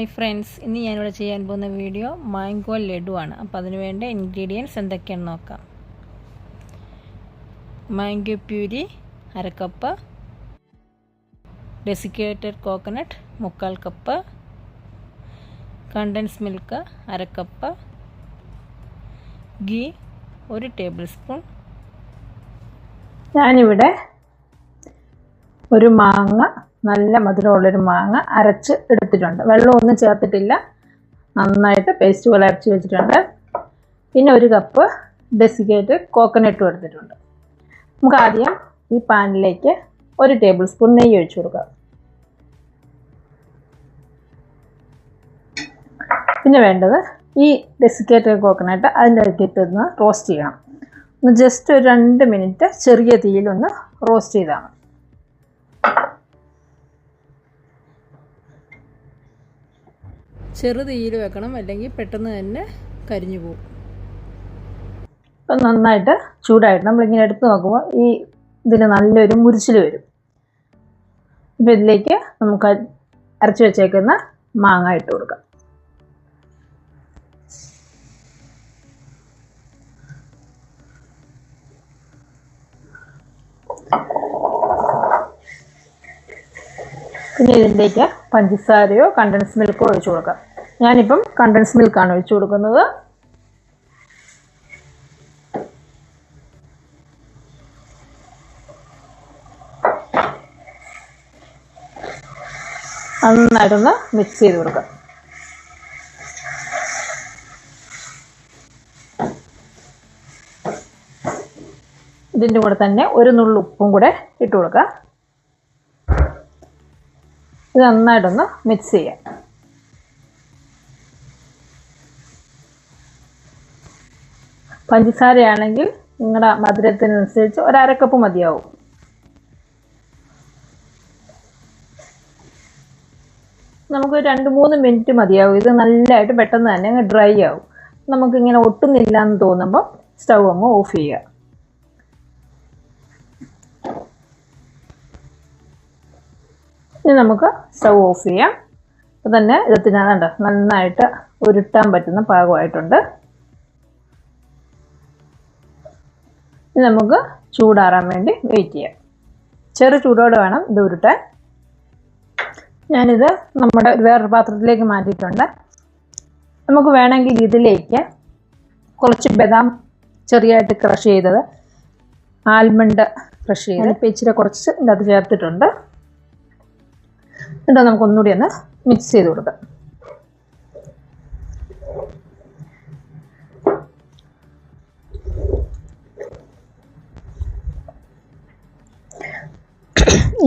Hi friends, ഇന്ന് ഞാനിവിടെ ചെയ്യാൻ പോകുന്ന വീഡിയോ മാംഗോ ലഡു ആണ്. അപ്പോൾ അതിന് വേണ്ട ഇൻഗ്രീഡിയൻസ് എന്തൊക്കെയാണെന്ന് നോക്കാം. Mango puree 1/2 cup, desiccated coconut 3/4 cup, condensed milk 1/2 cup, ghee 1 table spoon. ഞാനിവിടെ ഒരു മാങ്ങ, നല്ല മധുരമുള്ളൊരു മാങ്ങ അരച്ച് എടുത്തിട്ടുണ്ട്. വെള്ളമൊന്നും ചേർത്തിട്ടില്ല, നന്നായിട്ട് പേസ്റ്റ് പോലെ അരച്ച് വെച്ചിട്ടുണ്ട്. പിന്നെ 1 കപ്പ് ഡെസിക്കേറ്റഡ് കോക്കനട്ടും എടുത്തിട്ടുണ്ട്. നമുക്ക് ആദ്യം ഈ പാനിലേക്ക് 1 ടേബിൾ സ്പൂൺ നെയ്യ് ഒഴിച്ചു കൊടുക്കാം. പിന്നെ വേണ്ടത് ഈ ഡെസിക്കേറ്റഡ് കോക്കനട്ട് അതിൻ്റെ അകത്തിട്ടൊന്ന് റോസ്റ്റ് ചെയ്യണം. ഒന്ന് ജസ്റ്റ് ഒരു 2 മിനിറ്റ് ചെറിയ തീയിലൊന്ന് റോസ്റ്റ് ചെയ്താൽ മതി. ചെറു തീയിൽ വെക്കണം, അല്ലെങ്കിൽ പെട്ടെന്ന് തന്നെ കരിഞ്ഞു പോകും. ഇപ്പം നന്നായിട്ട് ചൂടായിട്ട് നമ്മളിങ്ങനെ എടുത്ത് നോക്കുമ്പോൾ ഈ ഇതിന് നല്ലൊരു മുരിച്ചിൽ വരും. ഇപ്പം ഇതിലേക്ക് നമുക്ക് അരച്ച് വെച്ചേക്കുന്ന മാങ്ങ ഇട്ട് കൊടുക്കാം. പിന്നെ ഇതിലേക്ക് പഞ്ചസാരയോ കണ്ടൻസ് മിൽക്കോ ഒഴിച്ചു കൊടുക്കാം. ഞാനിപ്പം കണ്ടൻസ് മിൽക്കാണ് ഒഴിച്ചു കൊടുക്കുന്നത്. നന്നായിട്ടൊന്ന് മിക്സ് ചെയ്ത് കൊടുക്കാം. ഇതിൻ്റെ കൂടെ തന്നെ 1 നുള്ളു ഉപ്പും കൂടെ ഇട്ട് കൊടുക്കാം. ഇത് നന്നായിട്ടൊന്ന് മിക്സ് ചെയ്യാം. പഞ്ചസാരയാണെങ്കിൽ നിങ്ങളുടെ മധുരത്തിനനുസരിച്ച് 1/2 കപ്പ് മതിയാവും. നമുക്ക് 2-3 മിനിറ്റ് മതിയാവും. ഇത് നല്ലതായിട്ട് പെട്ടെന്ന് തന്നെ അങ്ങ് ഡ്രൈ ആവും. നമുക്കിങ്ങനെ ഒട്ടുന്നില്ല എന്ന് തോന്നുമ്പോൾ സ്റ്റൗ അങ്ങ് ഓഫ് ചെയ്യുക. ഇനി നമുക്ക് സ്റ്റൗ ഓഫ് ചെയ്യാം. അപ്പോൾ തന്നെ ഇതിനകത്ത് നന്നായിട്ട് ഉരുട്ടാൻ പറ്റുന്ന പാകമായിട്ടുണ്ട്. ഇനി നമുക്ക് ചൂടാറാൻ വേണ്ടി വെയിറ്റ് ചെയ്യാം. ചെറു ചൂടോടെ വേണം ഇത് ഉരുട്ടാൻ. ഞാനിത് നമ്മുടെ വേറൊരു പാത്രത്തിലേക്ക് മാറ്റിയിട്ടുണ്ട്. നമുക്ക് വേണമെങ്കിൽ ഇതിലേക്ക് കുറച്ച് ബദാം ചെറിയായിട്ട് ക്രഷ് ചെയ്തത്, ആൽമണ്ട് ക്രഷ് ചെയ്ത് ഇപ്പം ഇച്ചിരി കുറച്ച് ഇതിനകത്ത് ചേർത്തിട്ടുണ്ട്. എന്നിട്ട് നമുക്കൊന്നുകൂടി ഒന്ന് മിക്സ് ചെയ്ത് കൊടുക്കാം.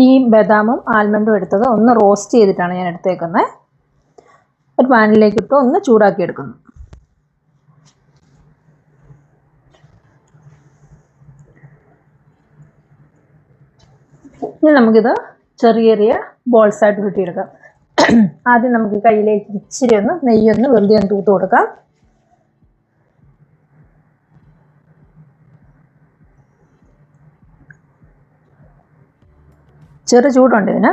ഈ ബദാമും ആൽമണ്ടും എടുത്തത് ഒന്ന് റോസ്റ്റ് ചെയ്തിട്ടാണ് ഞാൻ എടുത്തേക്കുന്നത്. ഒരു പാനിലേക്ക് ഇട്ട് ഒന്ന് ചൂടാക്കി എടുക്കുന്നു. ഇനി നമുക്കിത് ചെറിയ ചെറിയ ബോൾസ് ആയിട്ട് ഉരുട്ടിയെടുക്കാം. ആദ്യം നമുക്ക് കയ്യിലേക്ക് ഇച്ചിരി ഒന്ന് നെയ്യൊന്ന് വെറുതെ ഒന്ന് തൂത്ത് കൊടുക്കാം. ചെറു ചൂടുണ്ട് ഇതിന്.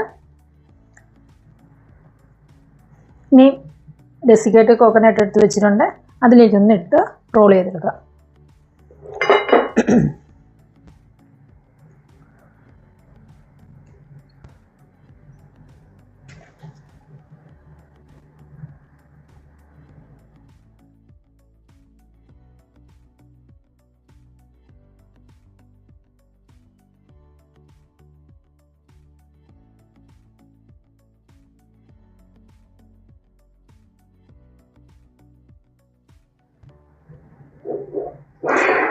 ഇനി ഡെസിക്കേറ്റഡ് കോക്കനട്ട് എടുത്ത് വെച്ചിട്ടുണ്ട്, അതിലേക്കൊന്ന് ഇട്ട് റോൾ ചെയ്തെടുക്കാം.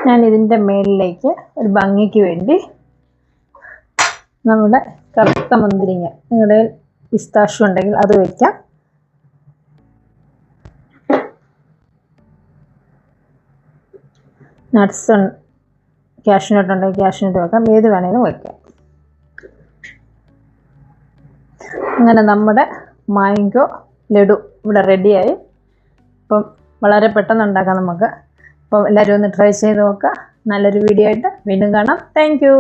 ഞാൻ ഇതിൻ്റെ മേളിലേക്ക് ഒരു ഭംഗിക്ക് വേണ്ടി നമ്മുടെ കറുത്ത മുന്തിരിങ്ങ, നിങ്ങളുടെ പിസ്താഷ്യൂ ഉണ്ടെങ്കിൽ അത് വയ്ക്കാം. നട്ട്സ് കാഷ്യൂനട്ട് ഉണ്ടെങ്കിൽ കാഷ്യൂനട്ട് വെക്കാം, ഏത് വേണമെങ്കിലും വയ്ക്കാം. അങ്ങനെ നമ്മുടെ മാംഗോ ലഡു ഇവിടെ റെഡിയായി. അപ്പം വളരെ പെട്ടെന്ന് ഉണ്ടാക്കാം നമുക്ക്. അപ്പോൾ എല്ലാവരും ഒന്ന് ട്രൈ ചെയ്ത് നോക്കുക. നല്ലൊരു വീഡിയോ ആയിട്ട് വീണ്ടും കാണാം. Thank you.